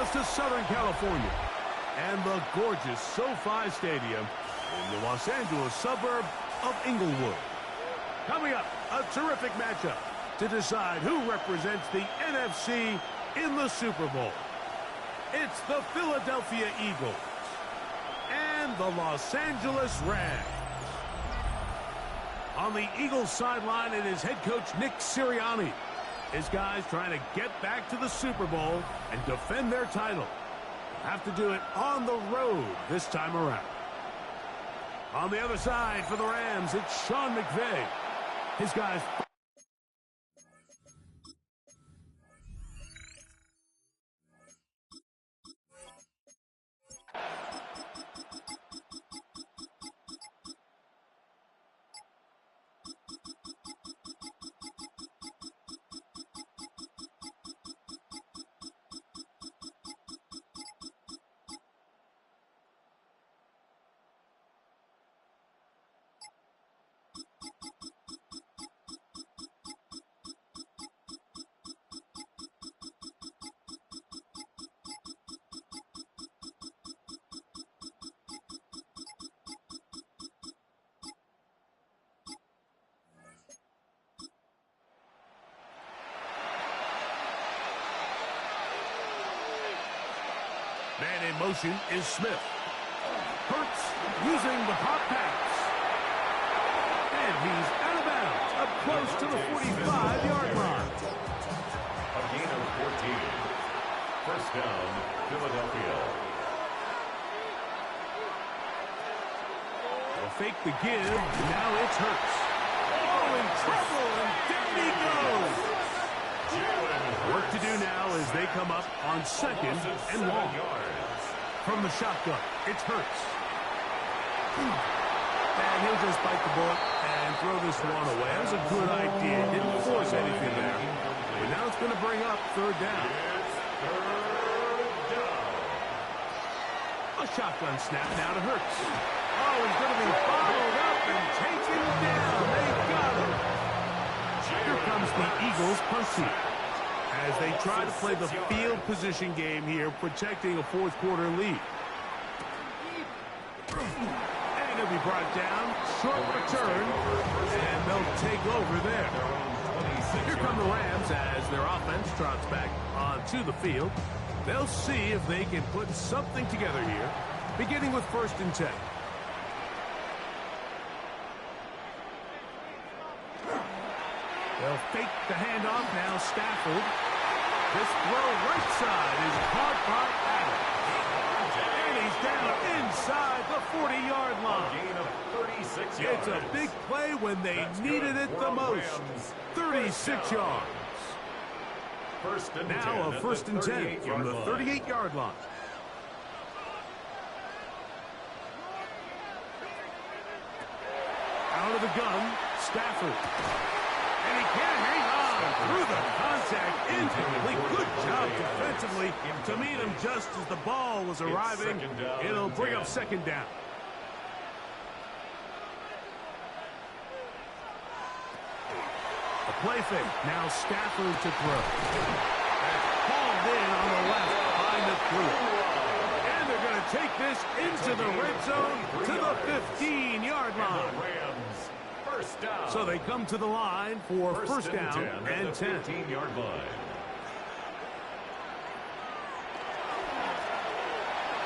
across to Southern California and the gorgeous SoFi Stadium in the Los Angeles suburb of Inglewood. Coming up, a terrific matchup to decide who represents the NFC in the Super Bowl. It's the Philadelphia Eagles and the Los Angeles Rams. On the Eagles sideline, it is head coach Nick Sirianni. His guys trying to get back to the Super Bowl and defend their title. They'll have to do it on the road this time around. On the other side for the Rams, it's Sean McVay. His guys... Man in motion is Smith. Hurts using the pop pass. And he's out of bounds, up close to the 45-yard line. A gain of 14. First down, Philadelphia. They'll fake the give. Now it's Hurts. Oh, in trouble, and down he goes. Work to do now as they come up on second and long. From the shotgun, it's Hurts. And he'll just bite the bullet and throw this one away. That was a good idea. Didn't force anything there. But now it's going to bring up third down. A shotgun snap now to Hurts. Oh, he's going to be followed up and taken down. They got him. Here comes the Eagles punt team as they try to play the field position game here, protecting a fourth-quarter lead. And he'll be brought down, short return, and they'll take over there. Here come the Rams as their offense trots back onto the field. They'll see if they can put something together here, beginning with 1st and 10. They'll fake the handoff now. Stafford. This throw right side is caught by Adams. And he's down inside the 40-yard line. Gain of 36 yards. It's a big play when they needed it the most. 36 yards. Now a 1st and 10 from the 38-yard line. Out of the gun, Stafford. And he can't hang on through the contact. Incomplete. Good job defensively to meet him just as the ball was arriving. It'll bring up 2nd down. A play fake. Now Stafford to throw. That's hauled in on the left behind the clear. And they're going to take this into the red zone to the 15-yard line. So they come to the line for first down and 10. 15-yard line.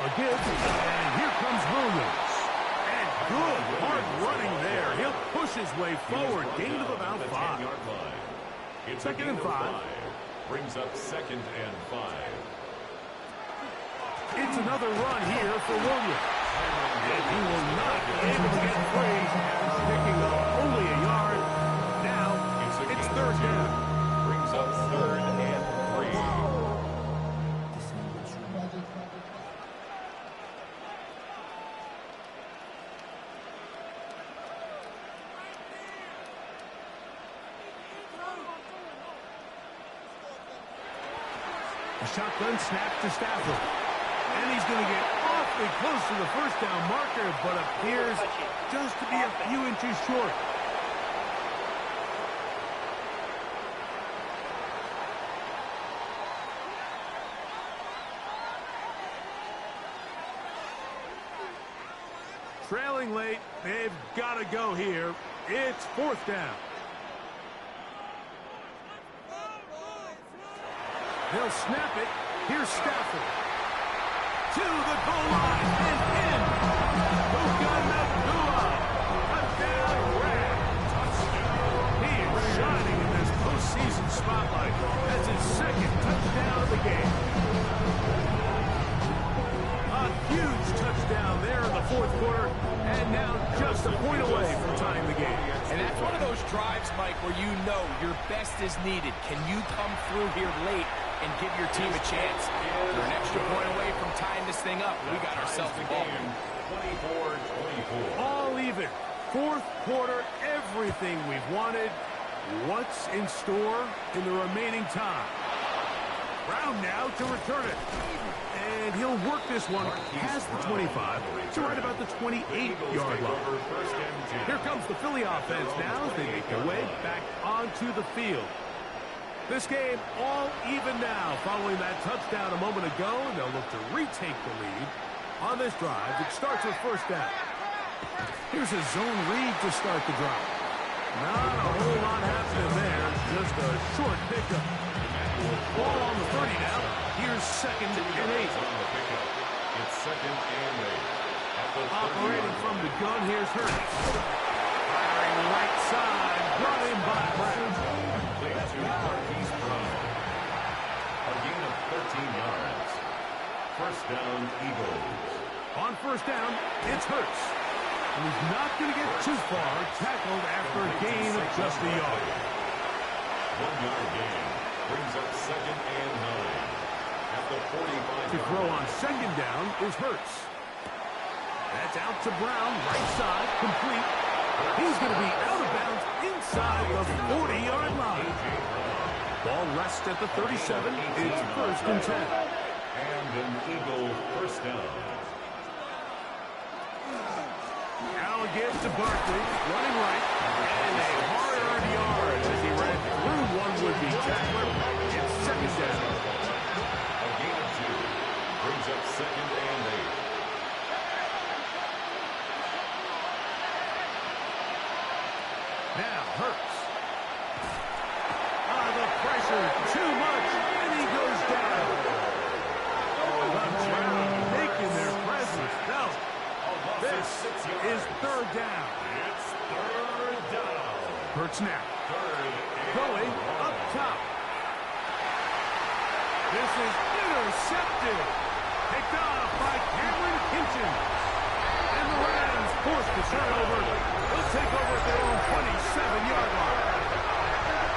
A give, and here comes Williams. And good hard running there. He'll push his way forward. Gain of about 5. It's 2nd and 5. Brings up 2nd and 5. It's another run here for Williams. And he will not be able to get free after picking up only a yard. Now it's 3rd down. Brings up 3rd and 3. A shotgun snap to Stafford. And he's going to get awfully close to the first down marker, but appears just to be a few inches short. trailing late. They've got to go here. It's fourth down. They'll snap it. Here's Stafford. To the goal line and in. Puka Nacua. Touchdown, Rams. He is shining in this postseason spotlight. That's his second touchdown of the game. A huge touchdown there in the fourth quarter, and now just a point away from tying the game. And that's one of those drives, Mike, where you know your best is needed. Can you come through here late and give your team a chance? We're an extra point away from tying this thing up. We got ourselves a ball. 24-24. All even. Fourth quarter, everything we've wanted. What's in store in the remaining time? Brown now to return it. And he'll work this one past the 25 to right about the 28-yard line. Here comes the Philly offense now as they make their way back onto the field. This game all even now following that touchdown a moment ago, and they'll look to retake the lead on this drive. It starts with first down. Here's a zone read to start the drive. Not a whole lot happening there, just a short pickup. Ball on the 30 now. Here's second and 8. It's second and 8. Operating from the gun, here's Hurts. Firing right side, brought in by Brown. Complete to Marquise Brown. A gain of 13 yards. First down, Eagles. On first down, it's Hurts. And he's not going to get too far, tackled after a gain of just a yard. 1 yard gain. Brings up second and 9. At the 45. To throw on second down is Hurts. That's out to Brown, right side, complete. He's going to be out of bounds inside the 40-yard line. Ball rests at the 37. It's first and 10. And an Eagle first down. Now again to Barkley, running right, and a hard-earned yard as he ran through one would-be tackler. It's second down. A gain of 2. Brings up second and 8. Now Hurts. The pressure, too much, and he goes down. The crowd making their presence felt. This is third down. It's third down. Hurts now. Third Going up top. This is intercepted. Picked off by Cameron Hinton. And the Rams forced the turnover. They'll take over at their own 27-yard line.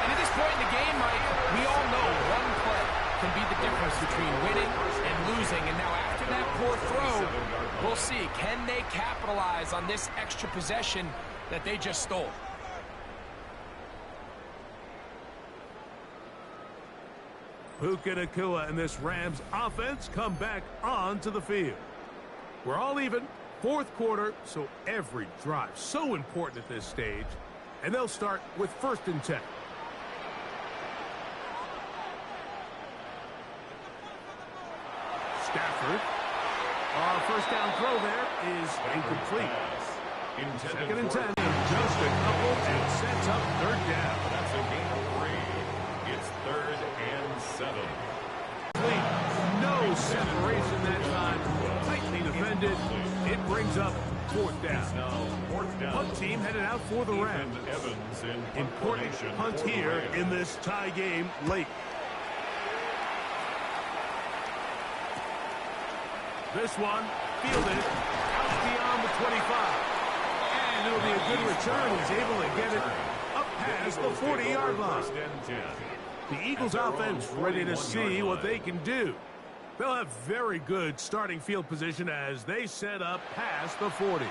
And at this point in the game, Mike, we all know one play can be the difference between winning and losing. And now after that poor throw, we'll see. Can they capitalize on this extra possession that they just stole? Puka Nacua and this Rams offense come back onto the field. We're all even. Fourth quarter, so every drive so important at this stage. And they'll start with first and 10. Stafford. Our first down throw there is incomplete. Second and 10. Just a couple and sets up third down. That's a gain of 3. It's third and 7. No separation that time. Tightly defended. It brings up fourth down. Now fourth down. Punt team headed out for the Rams. Evans in Important formation punt for the here Rams. in this tie game late. This one fielded out beyond the 25. And it'll be a good return. He's able to get it up past the 40-yard line. First and 10. The Eagles offense ready to see what they can do. They'll have very good starting field position as they set up past the 40.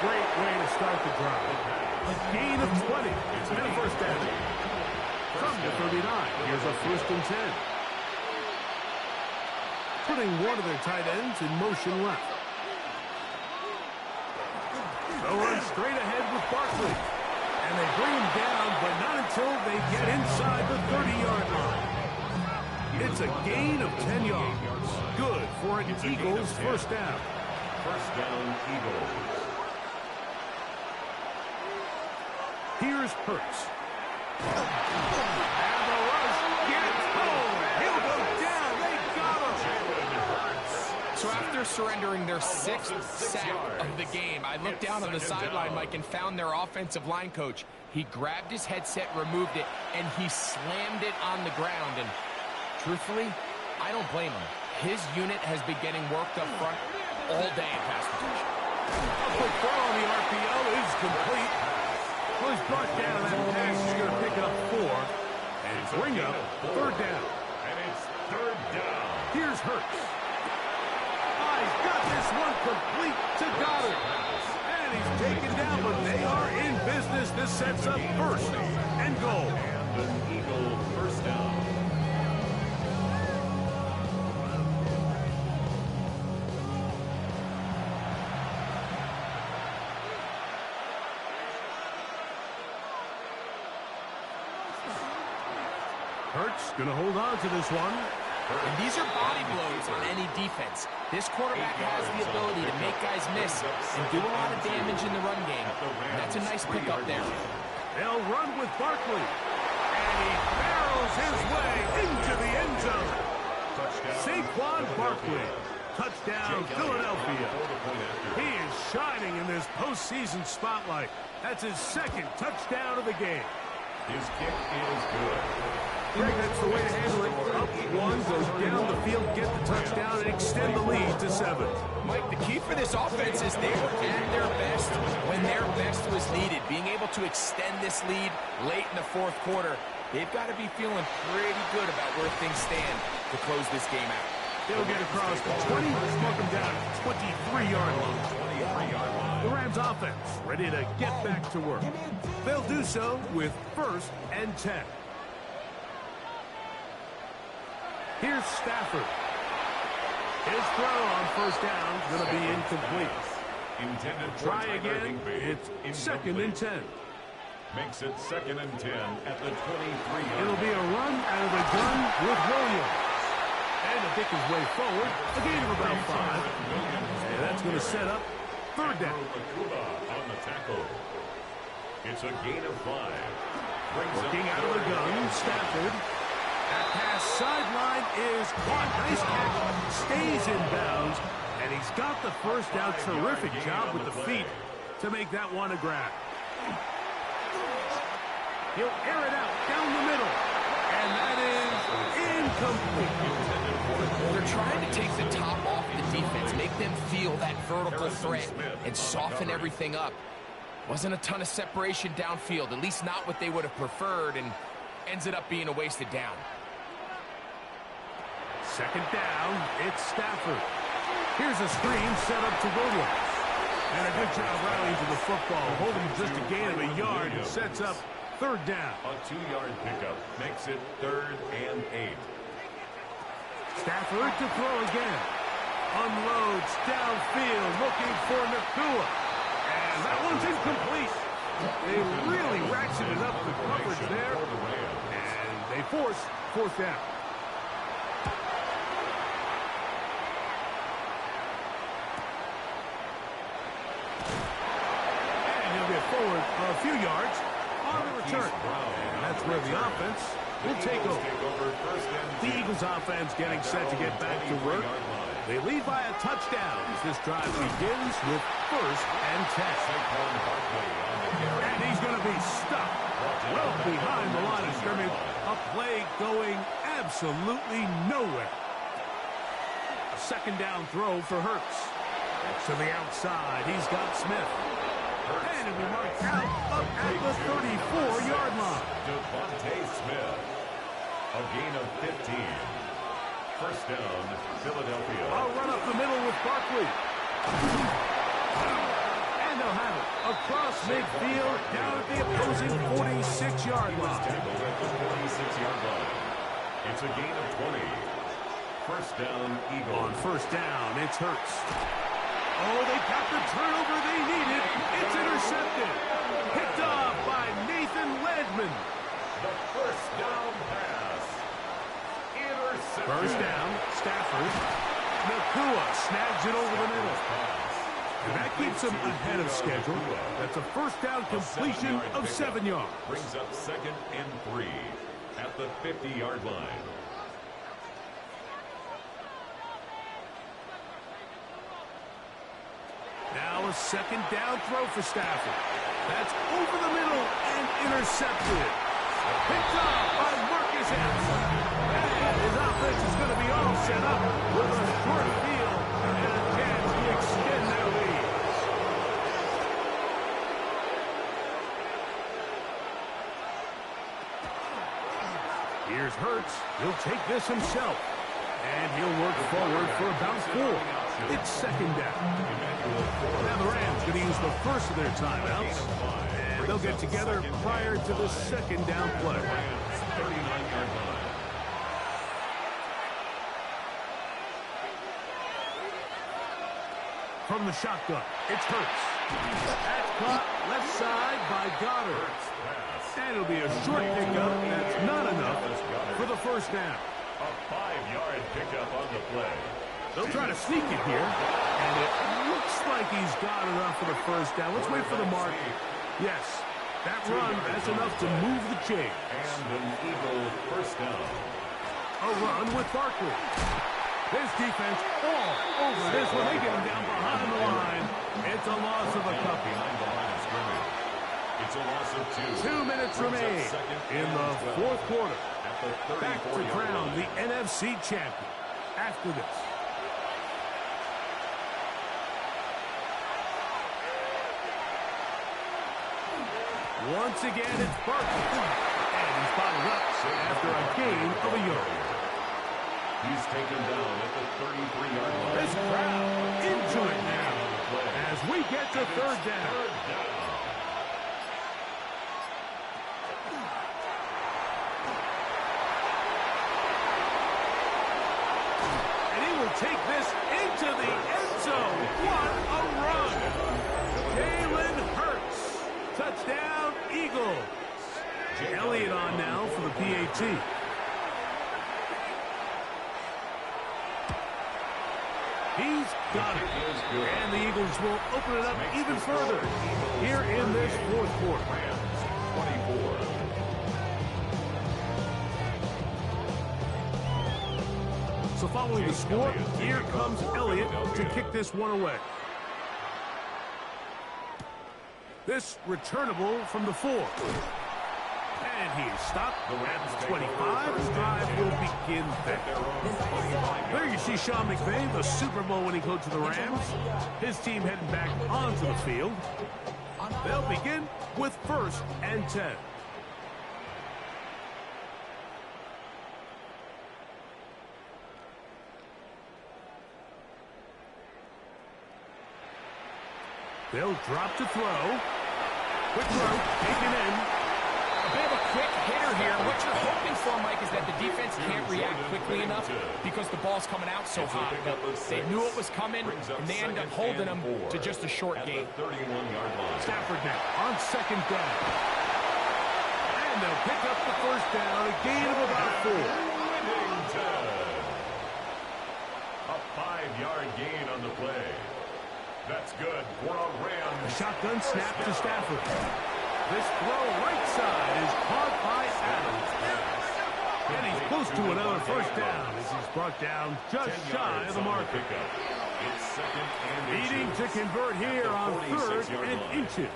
Great way to start the drive. A gain of 20. It's been a first down. From the 39. Here's a first and 10. Putting one of their tight ends in motion left. They'll run straight ahead with Barkley. And they bring him down, but not until they get inside the 30-yard line. It's a gain of 10 yards. Good for an Eagles first down. First down, Eagles. Here's Hurts. And the rush gets home. He'll go down. They got him. So after surrendering their 6th sack of the game, I looked down on the sideline, Mike, and found their offensive line coach. He grabbed his headset, removed it, and he slammed it on the ground. And truthfully, I don't blame him. His unit has been getting worked up front all day in pass protection. A quick throw on the RPO is complete. Well, he's brought down that pass. He's going to pick up 4 and bring up third down. And it's third down. Here's Hurts. He's got this one complete to Goddard. And he's taken down, but they are in business. This sets up first and goal. And an Eagle first down. Hurts going to hold on to this one. And these are body blows on any defense. This quarterback has the ability to make guys miss and do a lot of damage in the run game. And that's a nice pickup there. They'll run with Barkley. And he barrels his way into the end zone. Saquon Barkley. Touchdown, Philadelphia. He is shining in this postseason spotlight. That's his 2nd touchdown of the game. His kick is good. Greg, that's the way to handle it. Up 1, goes down the field, get the touchdown, and extend the lead to 7. Mike, the key for this offense is they were at their best when their best was needed. Being able to extend this lead late in the 4th quarter, they've got to be feeling pretty good about where things stand to close this game out. They'll get across the 20, smoke them down at the 23-yard line. The Rams offense ready to get back to work. They'll do so with 1st and 10. Here's Stafford. His throw on first down is going to be incomplete. Intended Try again. It's 2nd and 10. Makes it 2nd and 10 at the 23-yard. It'll be a run out of the gun with Williams. And to pick his way forward, a gain of about 5. And that's going to set up 3rd down. On the tackle. It's a gain of 5. Working out of the gun, Stafford. That pass sideline is caught. Nice catch. Stays in bounds. And he's got the first down. Terrific job with the feet to make that one a grab. He'll air it out down the middle. And that is incomplete. They're trying to take the top off the defense, make them feel that vertical threat, and soften everything up. Wasn't a ton of separation downfield, at least not what they would have preferred, and ends it up being a wasted down. 2nd down, it's Stafford. Here's a screen set up to Williams. And a good job rallying to the football, holding just a gain of a yard, and sets up 3rd down. A 2-yard pickup makes it 3rd and 8. Stafford to throw again. Unloads downfield, looking for Nakua. And that one's incomplete. They really ratcheted up the coverage there. And they force 4th down. And he'll get forward a few yards on the return. And that's where the offense will take over. The Eagles offense getting set to get back to work. They lead by a touchdown as this drive begins with 1st and 10. And he's going to be stopped well behind the line of scrimmage. A play going absolutely nowhere. A 2nd down throw for Hurts. To the outside, he's got Smith. And it'll be marked out up at the 34-yard line. Devontae Smith. A gain of 15. First down, Philadelphia. I'll run up the middle with Barkley. And they'll have it across midfield down at the opposing 46-yard line. It's a gain of 20. First down, Eagles. On first down, it's Hurts. Oh, they got the turnover they needed. It's intercepted. Picked off by of schedule. That's a first down completion of 7 yards. Brings up 2nd and 3 at the 50-yard line. Now a second down throw for Stafford. That's over the middle and intercepted. Picked up by Marcus Epps. And his offense is going to be all set up with a short field and a chance to extend their lead. Here's Hurts. He'll take this himself. And he'll work forward for about 4. It's second down. Now the Rams going to use the first of their timeouts. And they'll get together prior to the second down play. 39-yard line. From the shotgun, it's Hurts. That's caught left side by Goddard. And it'll be a short pickup. That's not enough for the first down. A 5-yard pickup on the play. They'll try to sneak it here. And it looks like he's got enough for the first down. Let's wait for the mark. Yes, that run, that's enough to move the chains. And an Eagle first down. A run with Barkley. This defense all over this one. They get him down behind the line. It's a loss of a couple. Behind the line of scrimmage. It's a loss of 2. 2 minutes remain in the fourth quarter. At the Back to 34-yard crown line. the NFC champion after this. Once again, it's Barkley. And he's bottled up after a gain of a yard. He's taken down at the 33-yard line. This crowd into it now as we get to third down. And he will take this into the end zone. What a run! Jalen Hurts. Touchdown, Eagles. Elliott on now for the PAT. He's got it. And the Eagles will open it up even further here in this fourth quarter. 24. So following the score, here comes Elliott to kick this one away. This returnable from the 4. And he's stopped at the 25. His drive will begin there. There you see Sean McVay, the Super Bowl winning coach of the Rams. His team heading back onto the field. They'll begin with 1st and 10. They'll drop to throw. Quick throw, taken in. A bit of a quick hitter here. What you're hoping for, Mike, is that the defense can't react quickly enough because the ball's coming out so hot. But they knew it was coming, and they end up holding them to just a short gain. 31-yard line. Stafford now on second down. And they'll pick up the first down, a gain of about 4. A 5-yard gain on the play. That's good for a A Rams. shotgun snap to Stafford. This throw right side is caught by Adams. And he's close to another first down as he's brought down just shy of the marker. Pickup. It's 2nd and Needing to inches. convert here on 3rd 46-yard and line. inches.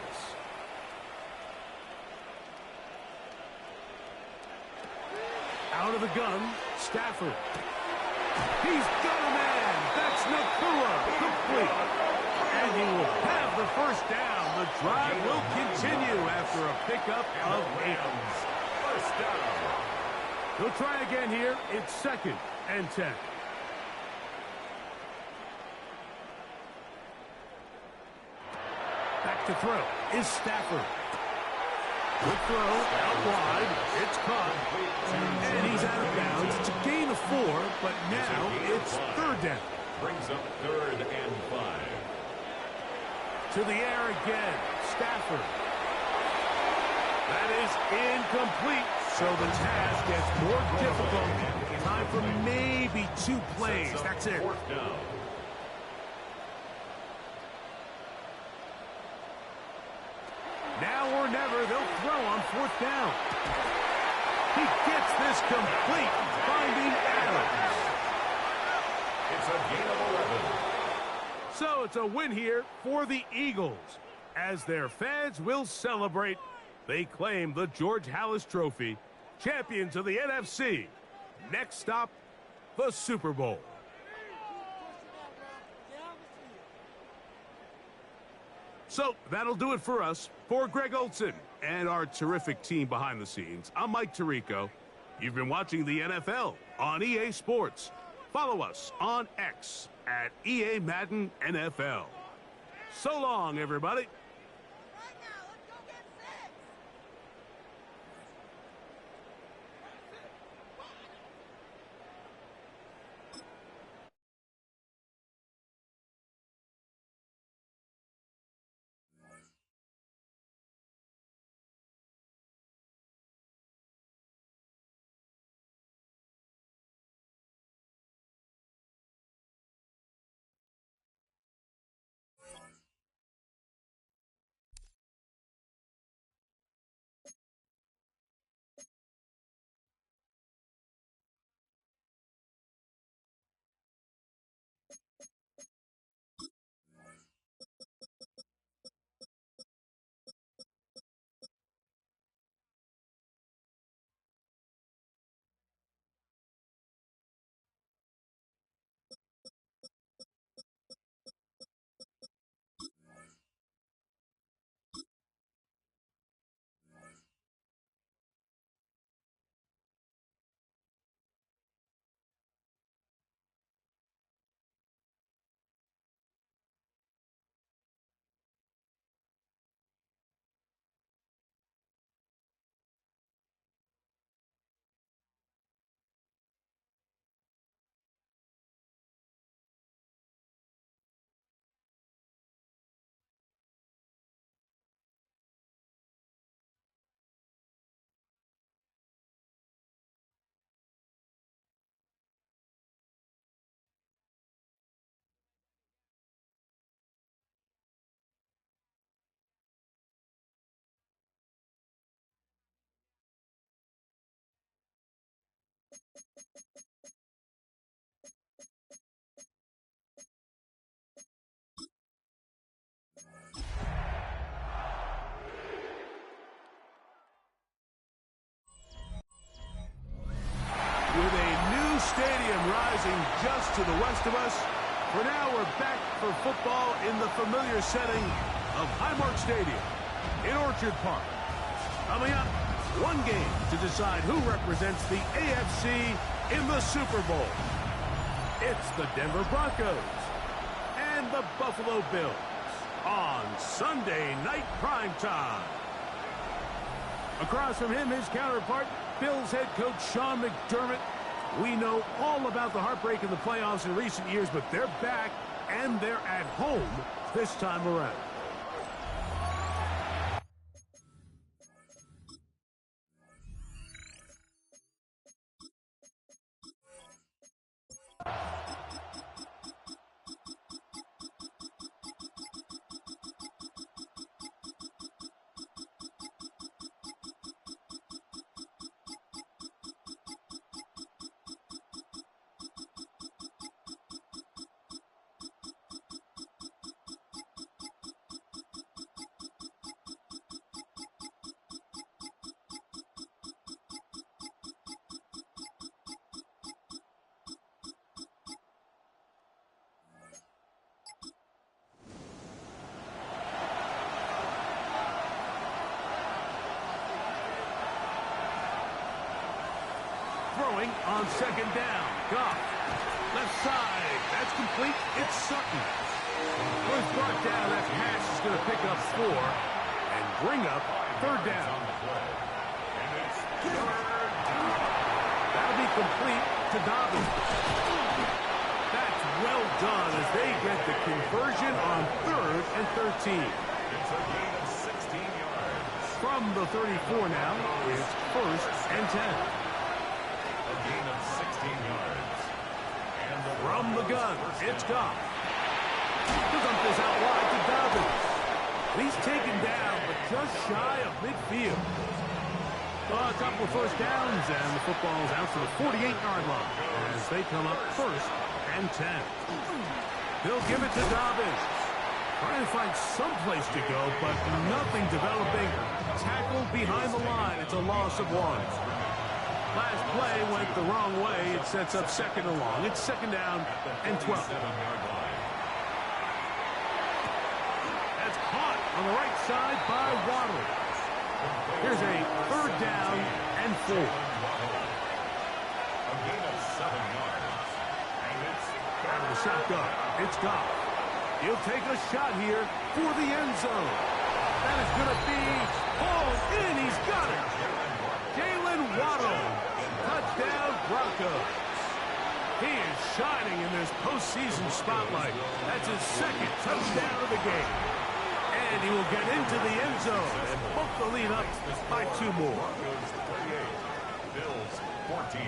Out of the gun, Stafford. He's got a man. That's Nakua. Complete. And he will have the first down. The drive will continue after a pickup of 8. First down. He'll try again here. It's 2nd and 10. Back to throw is Stafford. Good throw, out wide. It's caught. And he's out of bounds. It's a gain of 4, but now it's 3rd down. Brings up 3rd and 5. To the air again. Stafford. That is incomplete. So the task gets more difficult. Time for maybe 2 plays. That's it. 4th down. Now or never, they'll throw on 4th down. He gets this complete, finding Adams. It's a gain of 11. So it's a win here for the Eagles. As their fans will celebrate, they claim the George Halas Trophy, champions of the NFC. Next stop, the Super Bowl. So that'll do it for us. For Greg Olson and our terrific team behind the scenes, I'm Mike Tirico. You've been watching the NFL on EA Sports. Follow us on X at EA Madden NFL. So long, everybody. With a new stadium rising just to the west of us, for now we're back for football in the familiar setting of Highmark Stadium in Orchard Park. Coming up, one game to decide who represents the AFC in the Super Bowl. It's the Denver Broncos and the Buffalo Bills on Sunday Night Primetime. Across from him, his counterpart, Bills head coach Sean McDermott. We know all about the heartbreak in the playoffs in recent years, but they're back and they're at home this time around. Throwing on second down. Goff. Left side. That's complete. It's Sutton. Was brought down. That pass is going to pick up 4 and bring up third down. That'll be complete to Dobbins. That's well done as they get the conversion on 3rd and 13. It's a gain of 16 yards. From the 34 now, it's 1st and 10. A gain of 16 yards. And From the gun, it's Goff. The dump is out wide to Dobbins. And he's taken down, but just shy of midfield. A couple of first downs, and the football's out to the 48-yard line as they come up 1st and 10. He'll give it to Dobbins. Trying to find some place to go, but nothing developing. Tackled behind the line. It's a loss of 1. Last play went the wrong way. It sets up 2nd and long. It's 2nd down and 12. That's caught on the right side by Waddle. Here's a 3rd down and 4. A gain of 7 yards. And it's out of the shotgun. It's Goff. He'll take a shot here for the end zone. That is going to be hauled in. He's got it. Jalen Waddle. Touchdown, Broncos. He is shining in this postseason spotlight. That's his 2nd touchdown of the game. And he will get into the end zone and book the lead up by 2 more. Bills 14.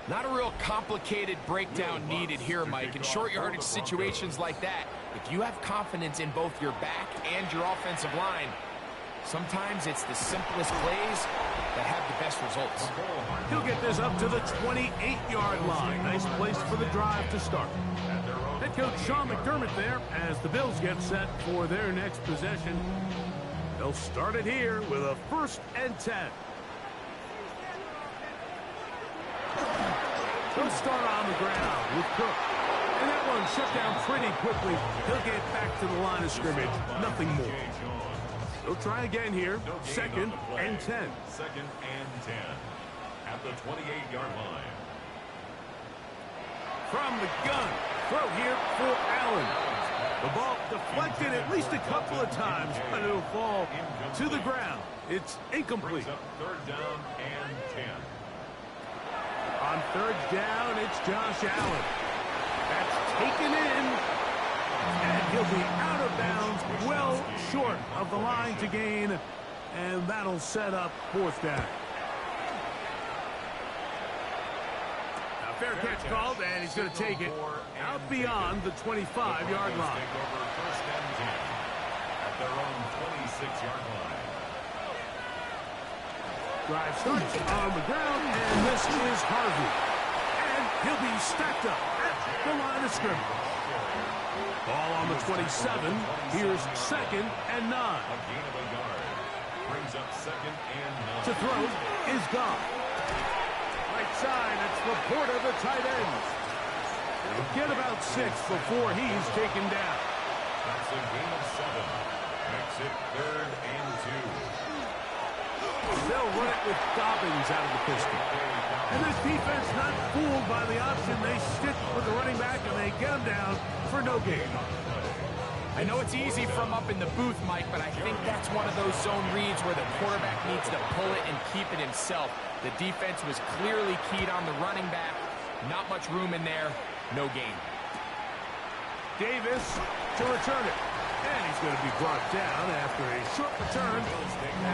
Not a real complicated breakdown needed here, Mike. In short yardage situations like that, if you have confidence in both your back and your offensive line, sometimes it's the simplest plays that have the best results. He'll get this up to the 28-yard line. Nice place for the drive to start. Head coach Sean McDermott there as the Bills get set for their next possession. They'll start it here with a 1st and 10. He'll start on the ground with Cook. And that one shut down pretty quickly. He'll get back to the line of scrimmage. Nothing more. He'll try again here. 2nd and 10. 2nd and 10. At the 28-yard line. From the gun. Throw here for Allen. The ball deflected at least a couple of times, but it'll fall to the ground. It's incomplete. 3rd down and 10. On 3rd down, it's Josh Allen. That's taken in, and he'll be out of bounds, well short of the line to gain, and that'll set up 4th down. Now, fair catch called, and he's going to take it out beyond the 25-yard line. Take over 1st and 10 at their own 26-yard line. Drive starts on the ground, and this is Harvey. And he'll be stacked up at the line of scrimmage. Ball on the 27. Here's 2nd and 9. A gain of a yard. Brings up 2nd and 9. To throw is Goff. Right side, it's Laporta, the tight end. He'll get about 6 before he's taken down. That's a gain of 7. Makes it 3rd and 2. They'll run it with Dobbins out of the pistol. And this defense not fooled by the option. They stick with the running back, and they get him down for no gain. I know it's easy from up in the booth, Mike, but I think that's one of those zone reads where the quarterback needs to pull it and keep it himself. The defense was clearly keyed on the running back. Not much room in there. No gain. Davis to return it. And he's going to be brought down after a short return.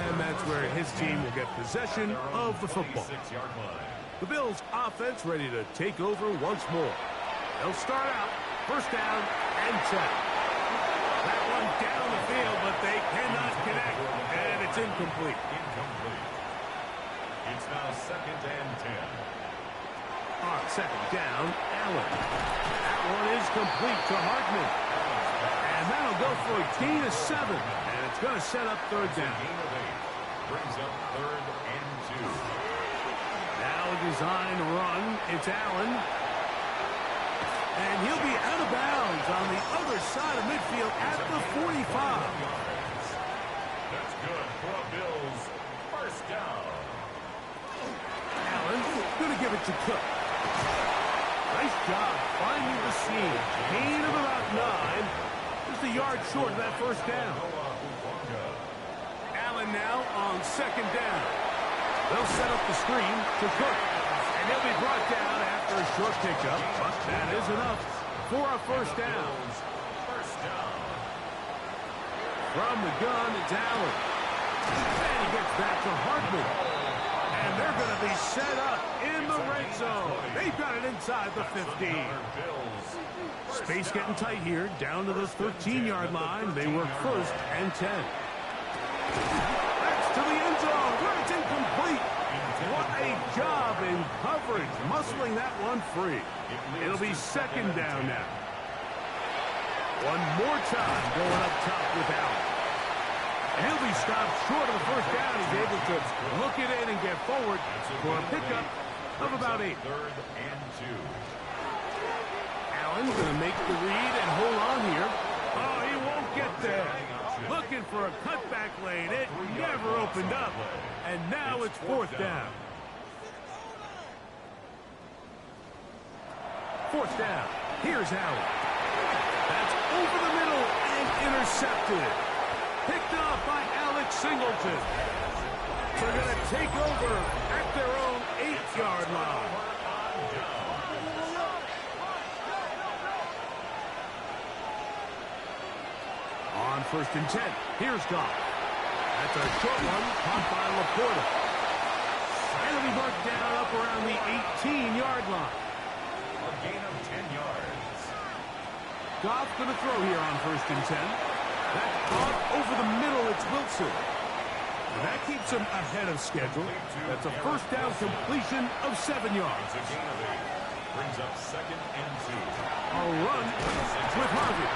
And that's where his team will get possession of the football. The Bills offense ready to take over once more. They'll start out 1st down and 10. That one down the field, but they cannot connect. And it's incomplete. It's now 2nd and 10. On 2nd down, Allen. That one is complete to Hartman. And that'll go for a gain of 7. And it's going to set up 3rd down. Gain of 8. Brings up 3rd and 2. Now a design run. It's Allen. And he'll be out of bounds on the other side of midfield at the 45. That's good for a Bills 1st down. Allen going to give it to Cook. Nice job finding the seam. Gain of about 9. Just a yard short of that 1st down. Allen now on 2nd down. They'll set up the screen to Cook. And he'll be brought down after a short pickup. But that is enough for a 1st down. From the gun, it's Allen. And he gets back to Hartman. And they're going to be set up in the red zone. They've got it inside the 15. Space getting tight here, down to the 13-yard line. They work 1st and 10. That's to the end zone, where it's incomplete. What a job in coverage, muscling that one free. It'll be 2nd down now. One more time going up top with Allen. And he'll be stopped short of the 1st down. He's able to look it in and get forward for a pickup of about 8. 3rd and 2. Allen's going to make the read and hold on here. Oh, he won't get there. Looking for a cutback lane. It never opened up. And now it's 4th down. 4th down. Here's Allen. That's over the middle and intercepted. Picked off by Alex Singleton. They're going to take over at their own 8-yard line. On 1st and 10, here's Goff. That's a short one, caught by Laporta. And it'll be marked down up around the 18-yard line. A gain of 10 yards. Goff going to throw here on 1st and 10. That's caught over the middle. It's Wilson. And that keeps him ahead of schedule. That's a 1st down completion of 7 yards. A gain of 8. Brings up 2nd and 2. A run with Harvey.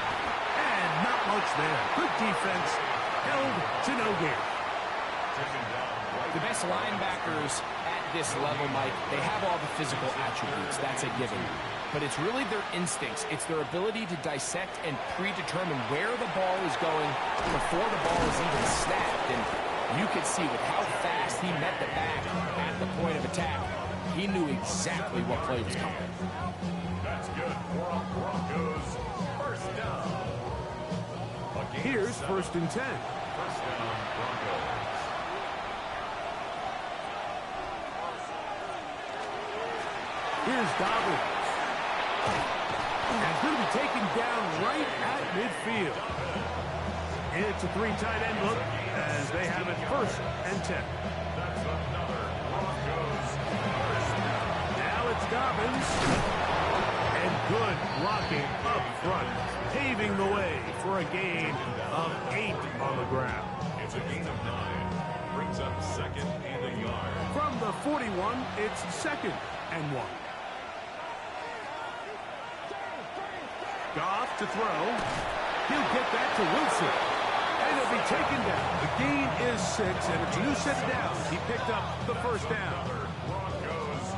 And not much there. Good defense. Held to no gain. The best linebackers at this level, Mike, they have all the physical attributes. That's a given. But it's really their instincts. It's their ability to dissect and predetermine where the ball is going before the ball is even snapped. And you could see with how fast he met the back at the point of attack, he knew exactly what play was coming. That's good for a Broncos 1st down. Here's 1st and 10. 1st down, Broncos. Here's Dobbins. And going to be taken down right at midfield. It's a 3 tight end look as they have it 1st and 10. That's another Broncos 1st down. Now it's Dobbins. And good blocking up front, paving the way for a gain of 8 on the ground. It's a gain of 9. Brings up 2nd and a yard. From the 41, it's 2nd and 1. Goff to throw. He'll get that to Wilson. And he'll be taken down. The gain is 6, and it's a new set of downs. He picked up the 1st down.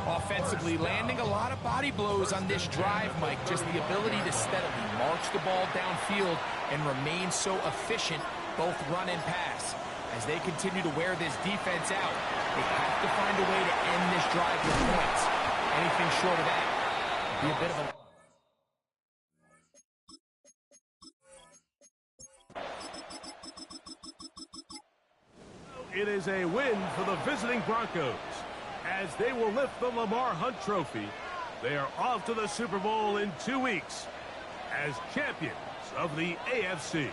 Offensively, landing a lot of body blows on this drive, Mike. Just the ability to steadily march the ball downfield and remain so efficient, both run and pass. As they continue to wear this defense out, they have to find a way to end this drive with points. Anything short of that would be a bit of a... It is a win for the visiting Broncos as they will lift the Lamar Hunt Trophy. They are off to the Super Bowl in 2 weeks as champions of the AFC.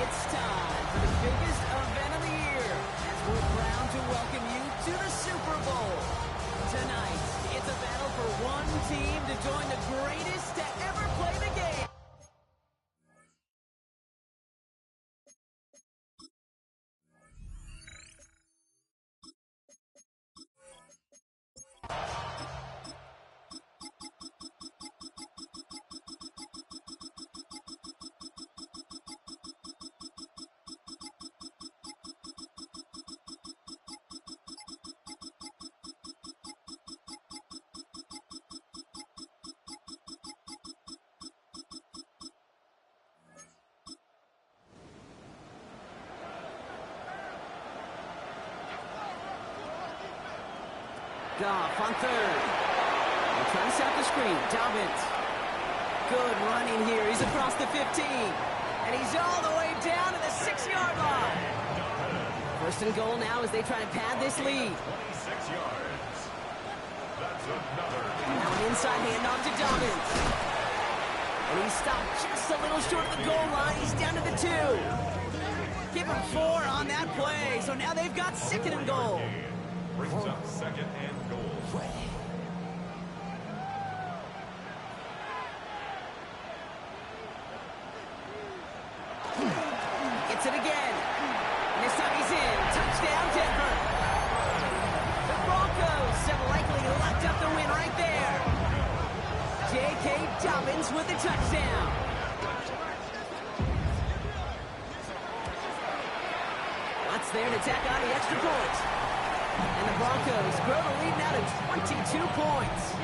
It's time for the biggest event of the year as we're proud to welcome you to the Super Bowl. Tonight, it's a battle for one team to join the greatest to ever play the game. Goff on third. They're trying to set the screen. Dobbins. Good running here. He's across the 15. And he's all the way down to the 6-yard line. First and goal now as they try to pad this lead. 26 yards. That's another. Now an inside handoff to Dobbins. And he's stopped just a little short of the goal line. He's down to the 2. Give him 4 on that play. So now they've got 2nd and goal. Brings up 2nd and goal. Gets it again. And this time he's in. Touchdown, Denver. The Broncos have likely locked up the win right there. J.K. Dobbins with the touchdown. Watts there to tack on the extra point. And the Broncos grow the lead now to 22 points.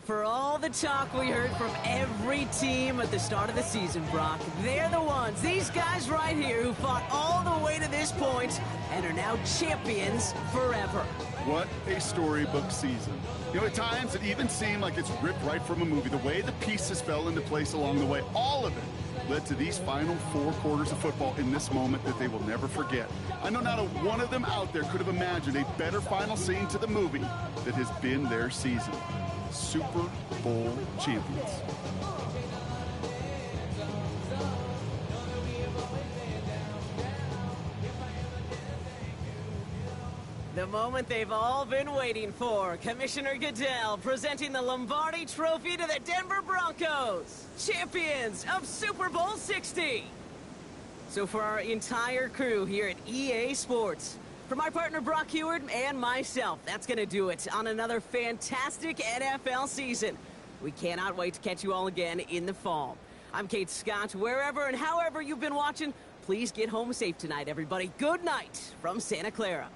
For all the talk we heard from every team at the start of the season, Brock, they're the ones, these guys right here, who fought all the way to this point and are now champions forever. What a storybook season. You know, at times it even seemed like it's ripped right from a movie. The way the pieces fell into place along the way, all of it led to these final 4 quarters of football in this moment that they will never forget. I know not a one of them out there could have imagined a better final scene to the movie that has been their season. Super Bowl champions. The moment they've all been waiting for. Commissioner Goodell presenting the Lombardi Trophy to the Denver Broncos, champions of Super Bowl 60. So for our entire crew here at EA Sports, for my partner Brock Huard and myself, that's going to do it on another fantastic NFL season. We cannot wait to catch you all again in the fall. I'm Kate Scott. Wherever and however you've been watching, please get home safe tonight, everybody. Good night from Santa Clara.